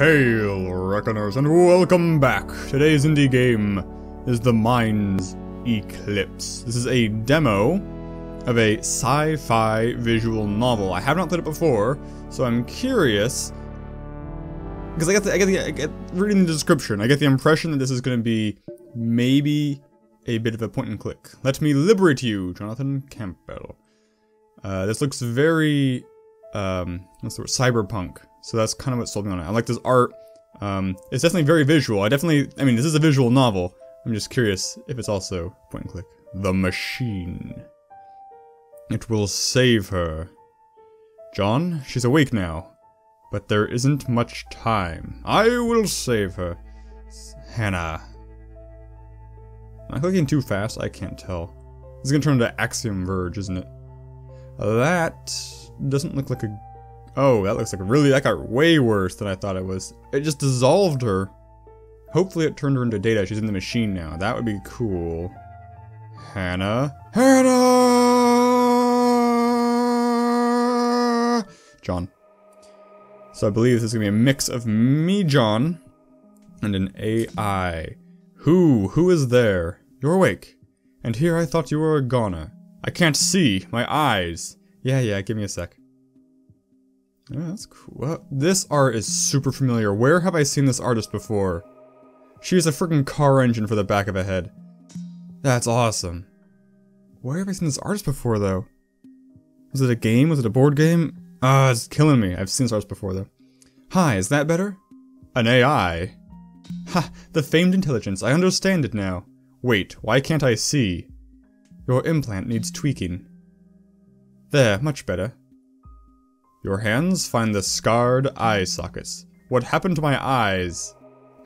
Hail, Reckoners, and welcome back! Today's indie game is The Mind's Eclipse. This is a demo of a sci-fi visual novel. I have not played it before, so I'm curious, because I get reading the description, I get the impression that this is going to be maybe a bit of a point and click. Let me liberate you, Jonathan Campbell. This looks very, what's the word? Cyberpunk. So that's kind of what sold me on it. I like this art. It's definitely very visual. I mean, this is a visual novel. I'm just curious if it's also point and click. The machine. It will save her. John, she's awake now. But there isn't much time. I will save her. Hannah. Am I clicking too fast? I can't tell. This is gonna turn into Axiom Verge, isn't it? That doesn't look like a... Oh, that looks like that got way worse than I thought it was. It just dissolved her. Hopefully it turned her into data. She's in the machine now. That would be cool. Hannah. Hannah! John. So I believe this is going to be a mix of me, John, and an AI. Who is there? You're awake. And here I thought you were a goner. I can't see. My eyes. Yeah, give me a sec. Oh, that's cool. Well, this art is super familiar. Where have I seen this artist before? She has a freaking car engine for the back of a head. That's awesome. Where have I seen this artist before, though? Was it a game? Was it a board game? It's killing me. I've seen this artist before, though. Hi, is that better? An AI. Ha! The famed intelligence. I understand it now. Wait, why can't I see? Your implant needs tweaking. There, much better. Your hands find the scarred eye sockets. What happened to my eyes?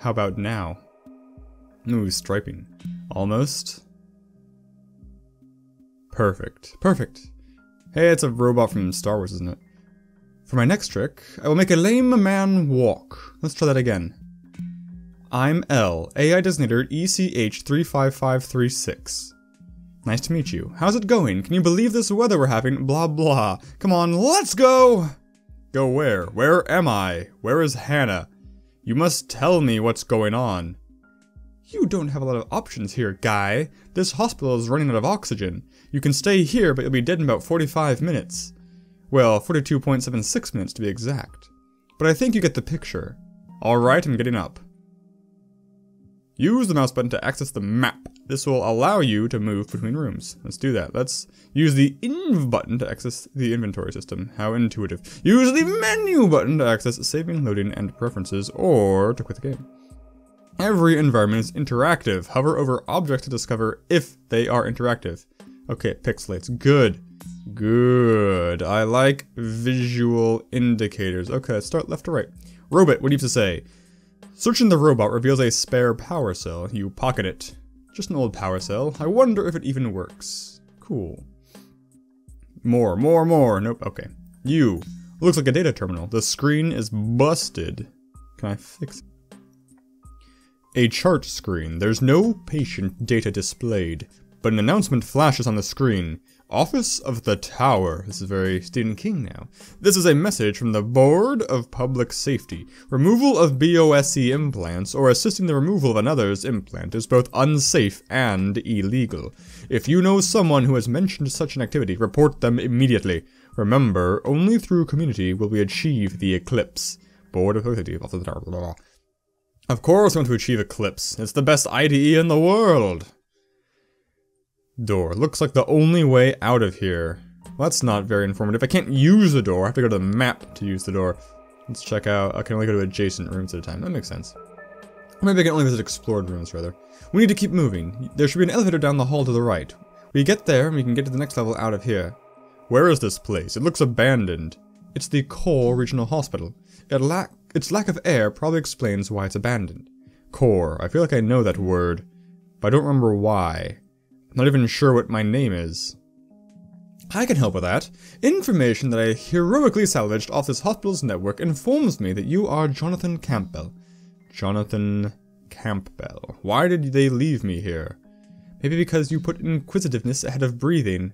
How about now? Ooh, striping. Almost. Perfect. Perfect. Hey, it's a robot from Star Wars, isn't it? For my next trick, I will make a lame man walk. Let's try that again. I'm L, AI designator ECH35536. Nice to meet you. How's it going? Can you believe this weather we're having? Blah blah. Come on, let's go! Go where? Where am I? Where is Hannah? You must tell me what's going on. You don't have a lot of options here, guy. This hospital is running out of oxygen. You can stay here, but you'll be dead in about 45 minutes. Well, 42.76 minutes to be exact. But I think you get the picture. Alright, I'm getting up. Use the mouse button to access the map. This will allow you to move between rooms. Let's do that. Let's use the Inv button to access the inventory system. How intuitive. Use the menu button to access saving, loading, and preferences, or to quit the game. Every environment is interactive. Hover over objects to discover if they are interactive. Okay, pixelates. Good. Good. I like visual indicators. Okay, let's start left to right. Robot, what do you have to say? Searching the robot reveals a spare power cell. You pocket it. Just an old power cell. I wonder if it even works. Cool. More. Nope, okay. You. Looks like a data terminal. The screen is busted. Can I fix it? A chart screen. There's no patient data displayed, but an announcement flashes on the screen. Office of the Tower. This is very Stephen King now. This is a message from the Board of Public Safety. Removal of BOSC implants or assisting the removal of another's implant is both unsafe and illegal. If you know someone who has mentioned such an activity, report them immediately. Remember, only through community will we achieve the Eclipse. Board of Public Safety. Office of the Tower. Blah, blah, blah. Of course we want to achieve Eclipse. It's the best IDE in the world. Door. Looks like the only way out of here. Well, that's not very informative. I can't use the door. I have to go to the map to use the door. Let's check out. I can only go to adjacent rooms at a time. That makes sense. Or maybe I can only visit explored rooms, rather. We need to keep moving. There should be an elevator down the hall to the right. We get there, and we can get to the next level out of here. Where is this place? It looks abandoned. It's the Core Regional Hospital. Its lack of air probably explains why it's abandoned. Core. I feel like I know that word, but I don't remember why. Not even sure what my name is. I can help with that. Information that I heroically salvaged off this hospital's network informs me that you are Jonathan Campbell. Jonathan Campbell. Why did they leave me here? Maybe because you put inquisitiveness ahead of breathing.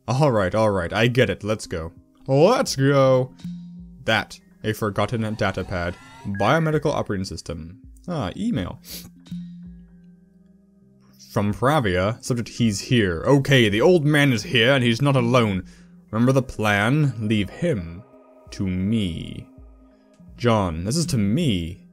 Alright, I get it. Let's go. Let's go! That. A forgotten datapad. Biomedical operating system. Ah, email. From Pravia, subject he's here. Okay, the old man is here and he's not alone. Remember the plan? Leave him to me. John, this is to me.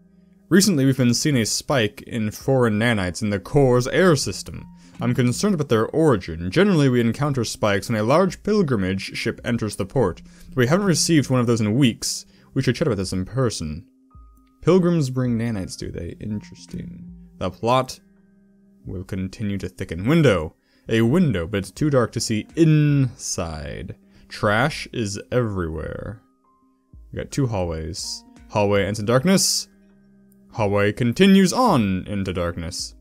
Recently we've been seeing a spike in foreign nanites in the core's air system. I'm concerned about their origin. Generally we encounter spikes when a large pilgrimage ship enters the port, but we haven't received one of those in weeks. We should chat about this in person. Pilgrims bring nanites, do they? Interesting. The plot will continue to thicken. Window. A window, but it's too dark to see inside. Trash is everywhere. We got 2 hallways. Hallway ends in darkness. Hallway continues on into darkness.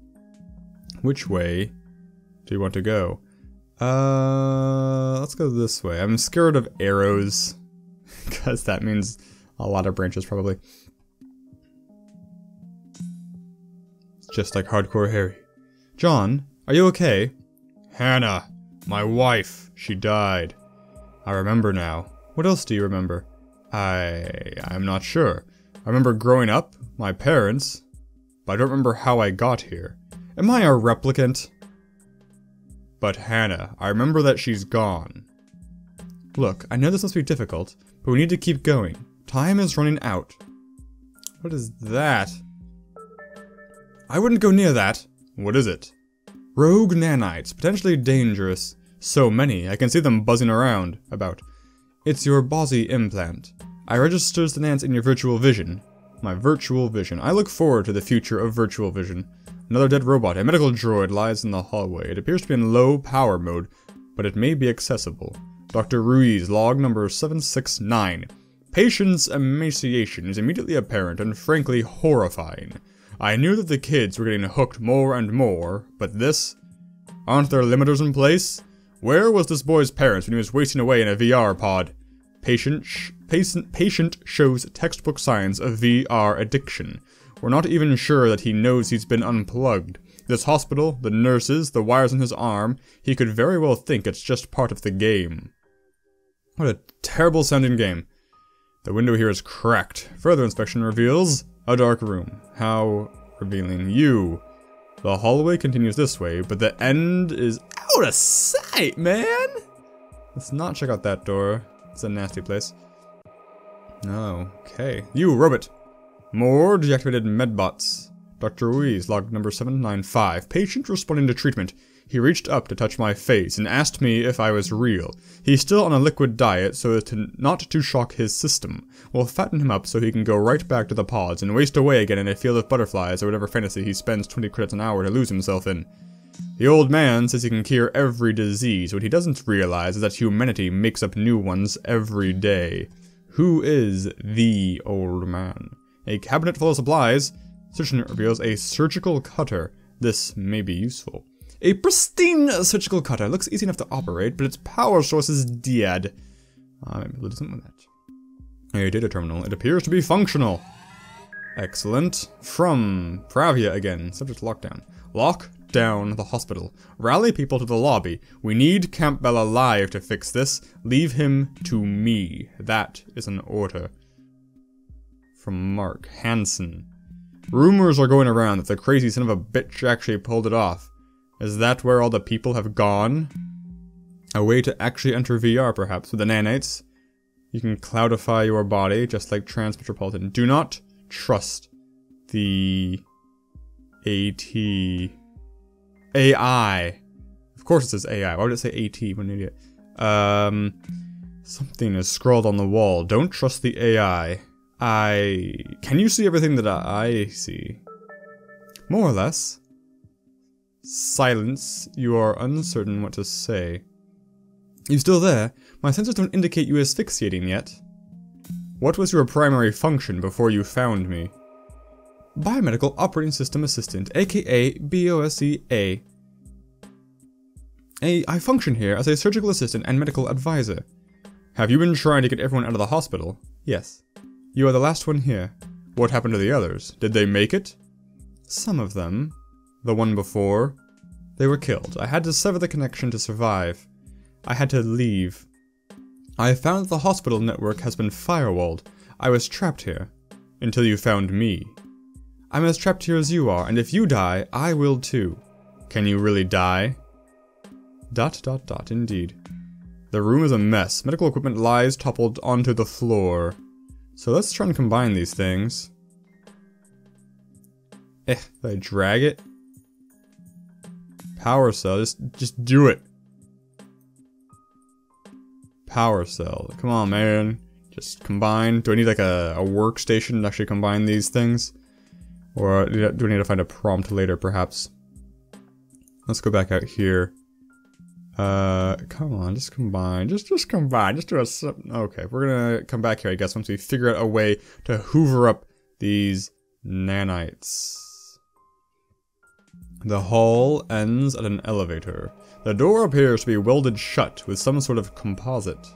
Which way do you want to go? Let's go this way. I'm scared of arrows, because that means a lot of branches probably. It's just like Hardcore Harry. John, are you okay? Hannah, my wife, she died. I remember now. What else do you remember? I'm not sure. I remember growing up, my parents, but I don't remember how I got here. Am I a replicant? But Hannah, I remember that she's gone. Look, I know this must be difficult, but we need to keep going. Time is running out. What is that? I wouldn't go near that. What is it? Rogue nanites, potentially dangerous. So many, I can see them buzzing around about. It's your Bozzy implant. I registers the nanites in your virtual vision. My virtual vision. I look forward to the future of virtual vision. Another dead robot, a medical droid, lies in the hallway. It appears to be in low power mode, but it may be accessible. Dr. Ruiz, log number 769. Patient's emaciation is immediately apparent and frankly horrifying. I knew that the kids were getting hooked more and more, but this? Aren't there limiters in place? Where was this boy's parents when he was wasting away in a VR pod? Patient shows textbook signs of VR addiction. We're not even sure that he knows he's been unplugged. This hospital, the nurses, the wires on his arm, he could very well think it's just part of the game. What a terrible sounding game. The window here is cracked. Further inspection reveals a dark room. How revealing. You. The hallway continues this way, but the end is out of sight, man! Let's not check out that door. It's a nasty place. Okay. You, robot. More deactivated medbots. Dr. Ruiz, log number 795. Patient responding to treatment. He reached up to touch my face and asked me if I was real. He's still on a liquid diet so as not to shock his system. We'll fatten him up so he can go right back to the pods and waste away again in a field of butterflies or whatever fantasy he spends 20 credits an hour to lose himself in. The old man says he can cure every disease. What he doesn't realize is that humanity makes up new ones every day. Who is the old man? A cabinet full of supplies. Searching reveals a surgical cutter. This may be useful. A pristine surgical cutter. Looks easy enough to operate, but its power source is dead. Maybe it doesn't want that. A data terminal. It appears to be functional. Excellent. From Pravia again. Subject lockdown. Lock down the hospital. Rally people to the lobby. We need Campbell alive to fix this. Leave him to me. That is an order. From Mark Hansen. Rumors are going around that the crazy son of a bitch actually pulled it off. Is that where all the people have gone? A way to actually enter VR, perhaps, with the nanites. You can cloudify your body, just like Transmetropolitan. Do not trust the AI. Of course it says AI. Why would it say AT? What an idiot. Something is scrawled on the wall. Don't trust the AI. Can you see everything that I see? More or less. Silence. You are uncertain what to say. You still there? My sensors don't indicate you asphyxiating yet. What was your primary function before you found me? Biomedical Operating System Assistant, aka BOSEA. I function here as a surgical assistant and medical advisor. Have you been trying to get everyone out of the hospital? Yes. You are the last one here. What happened to the others? Did they make it? Some of them. The one before? They were killed. I had to sever the connection to survive. I had to leave. I found that the hospital network has been firewalled. I was trapped here. until you found me. I'm as trapped here as you are, and if you die, I will too. Can you really die? ... Indeed. The room is a mess. Medical equipment lies toppled onto the floor. So let's try and combine these things. If I drag it. Power cell, just do it. Power cell, come on man. Just combine. Do I need like a workstation to actually combine these things? Or do we need to find a prompt later perhaps? Let's go back out here. Come on, just combine. Just combine. Just do a... Okay, we're gonna come back here, I guess, once we figure out a way to hoover up these nanites. The hall ends at an elevator. The door appears to be welded shut with some sort of composite.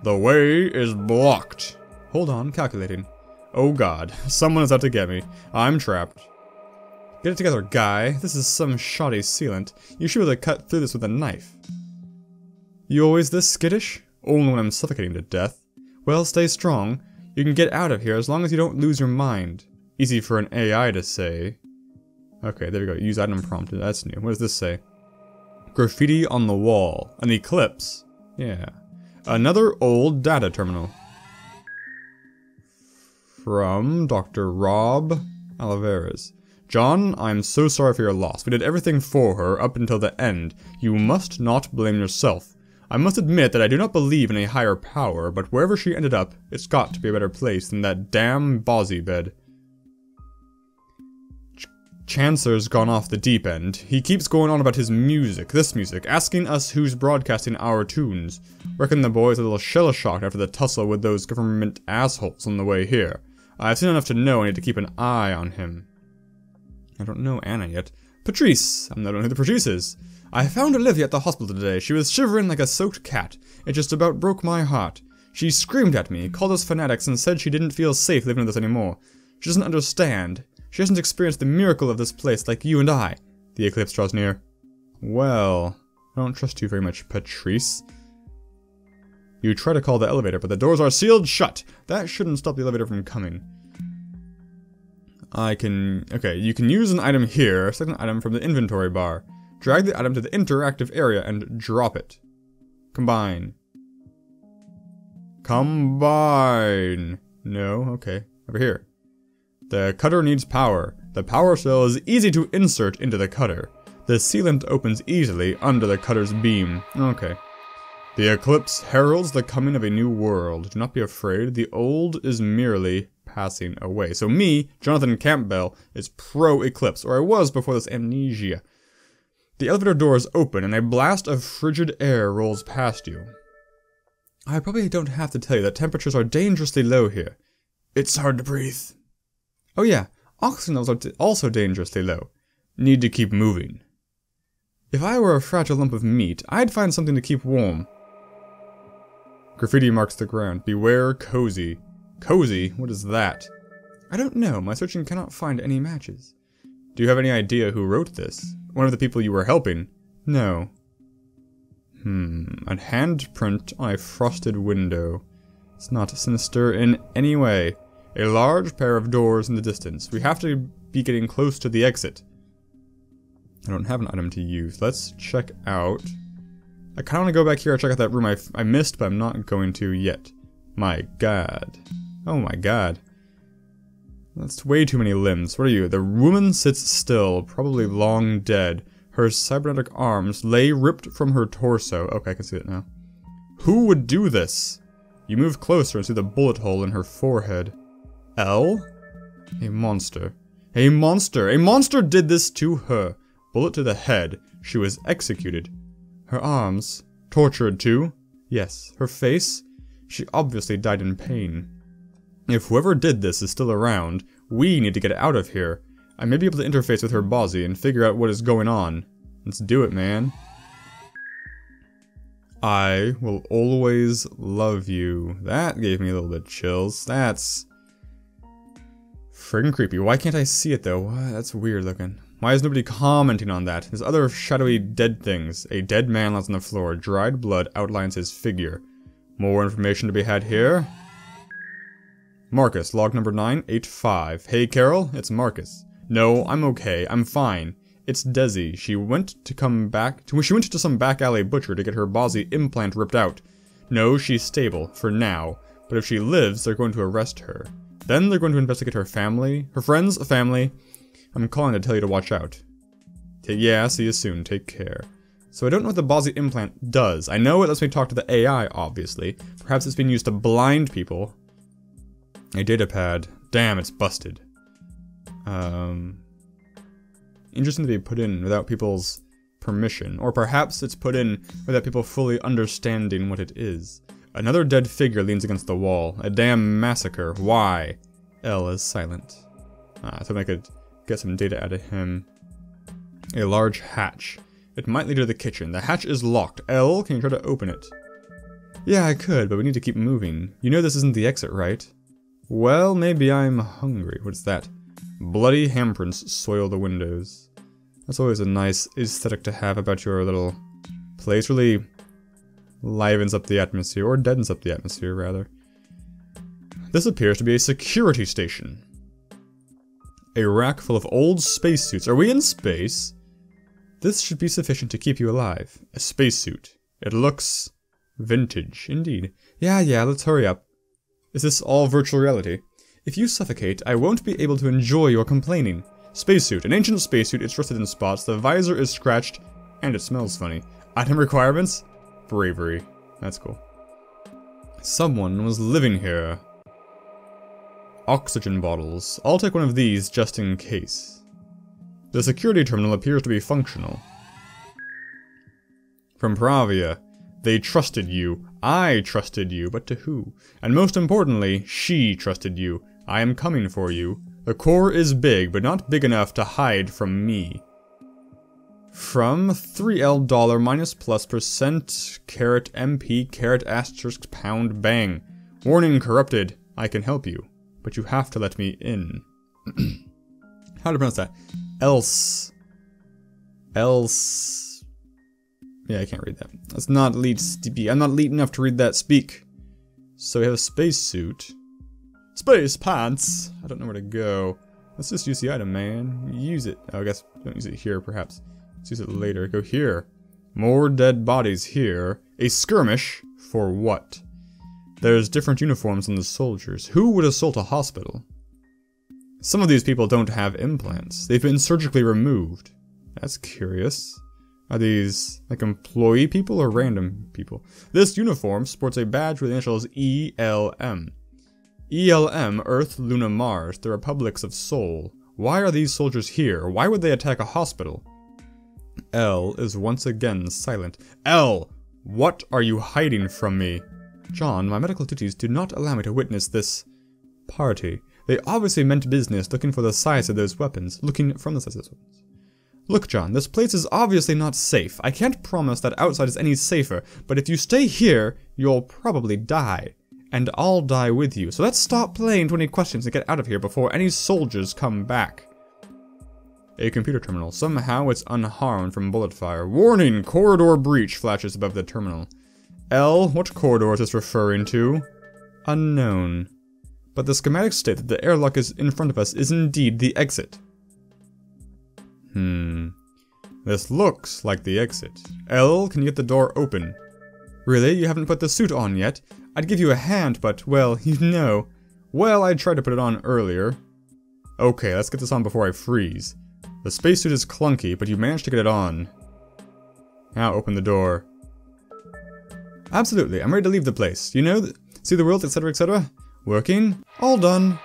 The way is blocked. Hold on, calculating. Oh god, someone is out to get me. I'm trapped. Get it together, guy. This is some shoddy sealant. You should be able to cut through this with a knife. You always this skittish? Only when I'm suffocating to death. Well, stay strong. You can get out of here as long as you don't lose your mind. Easy for an AI to say. Okay, there we go. Use item prompted. That's new. What does this say? Graffiti on the wall. An eclipse. Yeah. Another old data terminal. From Dr. Rob Oliveras. John, I'm so sorry for your loss. We did everything for her up until the end. You must not blame yourself. I must admit that I do not believe in a higher power, but wherever she ended up, it's got to be a better place than that damn Bozzy bed. Chancellor's gone off the deep end. He keeps going on about his music, this music, asking us who's broadcasting our tunes. Reckon the boy's a little shell-shocked after the tussle with those government assholes on the way here. I've seen enough to know I need to keep an eye on him. I don't know Anna yet. Patrice! I don't know who the Patrice is. I found Olivia at the hospital today. She was shivering like a soaked cat. It just about broke my heart. She screamed at me, called us fanatics, and said she didn't feel safe living with us anymore. She doesn't understand. She hasn't experienced the miracle of this place like you and I. The eclipse draws near. Well, I don't trust you very much, Patrice. You try to call the elevator, but the doors are sealed shut. That shouldn't stop the elevator from coming. Okay, you can use an item here, select an item from the inventory bar. Drag the item to the interactive area and drop it. Combine. Combine. No, okay, over here. The cutter needs power. The power cell is easy to insert into the cutter. The sealant opens easily under the cutter's beam. Okay. The eclipse heralds the coming of a new world. Do not be afraid. The old is merely passing away. So me, Jonathan Campbell, is pro-eclipse, or I was before this amnesia. The elevator doors open and a blast of frigid air rolls past you. I probably don't have to tell you that temperatures are dangerously low here. It's hard to breathe. Oh yeah, oxygen levels are also dangerously low. Need to keep moving. If I were a fragile lump of meat, I'd find something to keep warm. Graffiti marks the ground. Beware cozy. Cozy? What is that? I don't know. My searching cannot find any matches. Do you have any idea who wrote this? One of the people you were helping? No. A handprint on a frosted window. It's not sinister in any way. A large pair of doors in the distance. We have to be getting close to the exit. I don't have an item to use. Let's check out. I kind of want to go back here and check out that room I missed, but I'm not going to yet. My god. Oh my god. That's way too many limbs. What are you? The woman sits still, probably long dead. Her cybernetic arms lay ripped from her torso. Okay, I can see it now. Who would do this? You move closer and see the bullet hole in her forehead. L? A monster. A monster! A monster did this to her! Bullet to the head. She was executed. Her arms. Tortured too? Yes. Her face? She obviously died in pain. If whoever did this is still around, we need to get out of here. I may be able to interface with her Bozzy and figure out what is going on. Let's do it, man. I will always love you. That gave me a little bit of chills. That's friggin' creepy. Why can't I see it though? That's weird looking. Why is nobody commenting on that? There's other shadowy dead things. A dead man lies on the floor. Dried blood outlines his figure. More information to be had here? Marcus, log number 985. Hey Carol, it's Marcus. No, I'm okay, I'm fine. It's Desi. She went to some back alley butcher to get her Bozzy implant ripped out. No, she's stable, for now. But if she lives, they're going to arrest her. Then they're going to investigate her family, her friends, family. I'm calling to tell you to watch out. Yeah, see you soon, take care. So I don't know what the Bozzy implant does. I know it lets me talk to the AI, obviously. Perhaps it's being used to blind people. A datapad. Damn, it's busted. Interesting to be put in without people's permission. Or perhaps it's put in without people fully understanding what it is. Another dead figure leans against the wall. A damn massacre. Why? L is silent. I thought I could get some data out of him. A large hatch. It might lead to the kitchen. The hatch is locked. L, can you try to open it? Yeah, I could, but we need to keep moving. You know this isn't the exit, right? Well, maybe I'm hungry. What's that? Bloody handprints soil the windows. That's always a nice aesthetic to have about your little place. Really livens up the atmosphere, or deadens up the atmosphere, rather. This appears to be a security station. A rack full of old spacesuits. Are we in space? This should be sufficient to keep you alive. A spacesuit. It looks vintage, indeed. Yeah, let's hurry up. Is this all virtual reality? If you suffocate, I won't be able to enjoy your complaining. Spacesuit. An ancient spacesuit. It's rusted in spots. The visor is scratched, and it smells funny. Item requirements? Bravery. That's cool. Someone was living here. Oxygen bottles. I'll take one of these just in case. The security terminal appears to be functional. From Pravia. They trusted you. I trusted you, but to who? And most importantly, she trusted you. I am coming for you. The core is big, but not big enough to hide from me. From $3L minus plus % caret MP caret asterisk pound bang. Warning corrupted. I can help you, but you have to let me in. How to pronounce that? Else. Yeah, I can't read that. That's not lead. I'm not lead enough to read that speak. So we have a spacesuit. Space pants. I don't know where to go. Let's just use the item, man. Use it. Oh, I guess don't use it here, perhaps. Let's use it later. Go here. More dead bodies here. A skirmish? For what? There's different uniforms on the soldiers. Who would assault a hospital? Some of these people don't have implants. They've been surgically removed. That's curious. Are these, like, employee people or random people? This uniform sports a badge with the initials ELM. ELM, Earth, Luna, Mars, the Republics of Sol. Why are these soldiers here? Why would they attack a hospital? L is once again silent. L, what are you hiding from me? John, my medical duties do not allow me to witness this party. They obviously meant business, looking for the size of those weapons. Looking from the size of those weapons. Look, John, this place is obviously not safe. I can't promise that outside is any safer, but if you stay here, you'll probably die. And I'll die with you. So let's stop playing 20 questions and get out of here before any soldiers come back. A computer terminal. Somehow it's unharmed from bullet fire. Warning! Corridor breach flashes above the terminal. L, what corridor is this referring to? Unknown. But the schematics state that the airlock is in front of us is indeed the exit. This looks like the exit. L, can you get the door open? Really? You haven't put the suit on yet? I'd give you a hand, but, well, you know. Well, I tried to put it on earlier. Okay, let's get this on before I freeze. The spacesuit is clunky, but you managed to get it on. Now open the door. Absolutely, I'm ready to leave the place. You know, see the world, etc., etc.? Working? All done.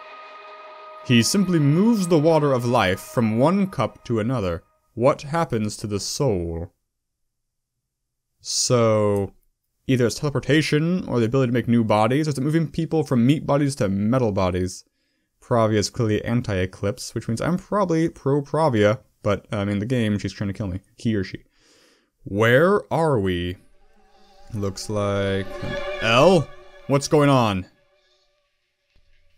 He simply moves the water of life from one cup to another. What happens to the soul? So, either it's teleportation, or the ability to make new bodies, or is it moving people from meat bodies to metal bodies? Pravia is clearly anti-Eclipse, which means I'm probably pro-Pravia, but in the game, she's trying to kill me. He or she. Where are we? Looks like... L? What's going on?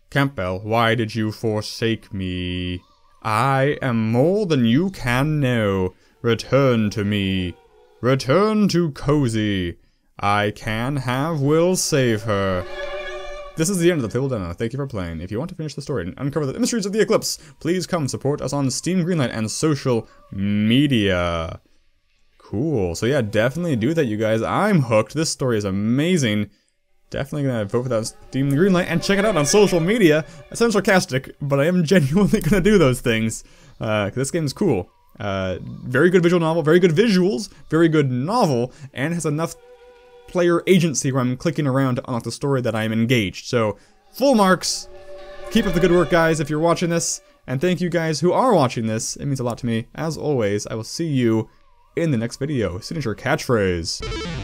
Campbell, why did you forsake me? I am more than you can know. Return to me. Return to Cozy. I can have will save her. this is the end of the playable demo. Thank you for playing. If you want to finish the story and uncover the mysteries of the Eclipse, please come support us on Steam Greenlight and social media. Cool. So yeah, definitely do that, you guys. I'm hooked. This story is amazing. Definitely gonna vote for that Steam Greenlight and check it out on social media. That sounds sarcastic, but I am genuinely gonna do those things. Cause this game is cool. Very good visual novel, very good visuals, very good novel, and has enough player agency where I'm clicking around to unlock the story that I am engaged. So, full marks. Keep up the good work, guys, if you're watching this. And thank you guys who are watching this. It means a lot to me. As always, I will see you in the next video. Signature catchphrase.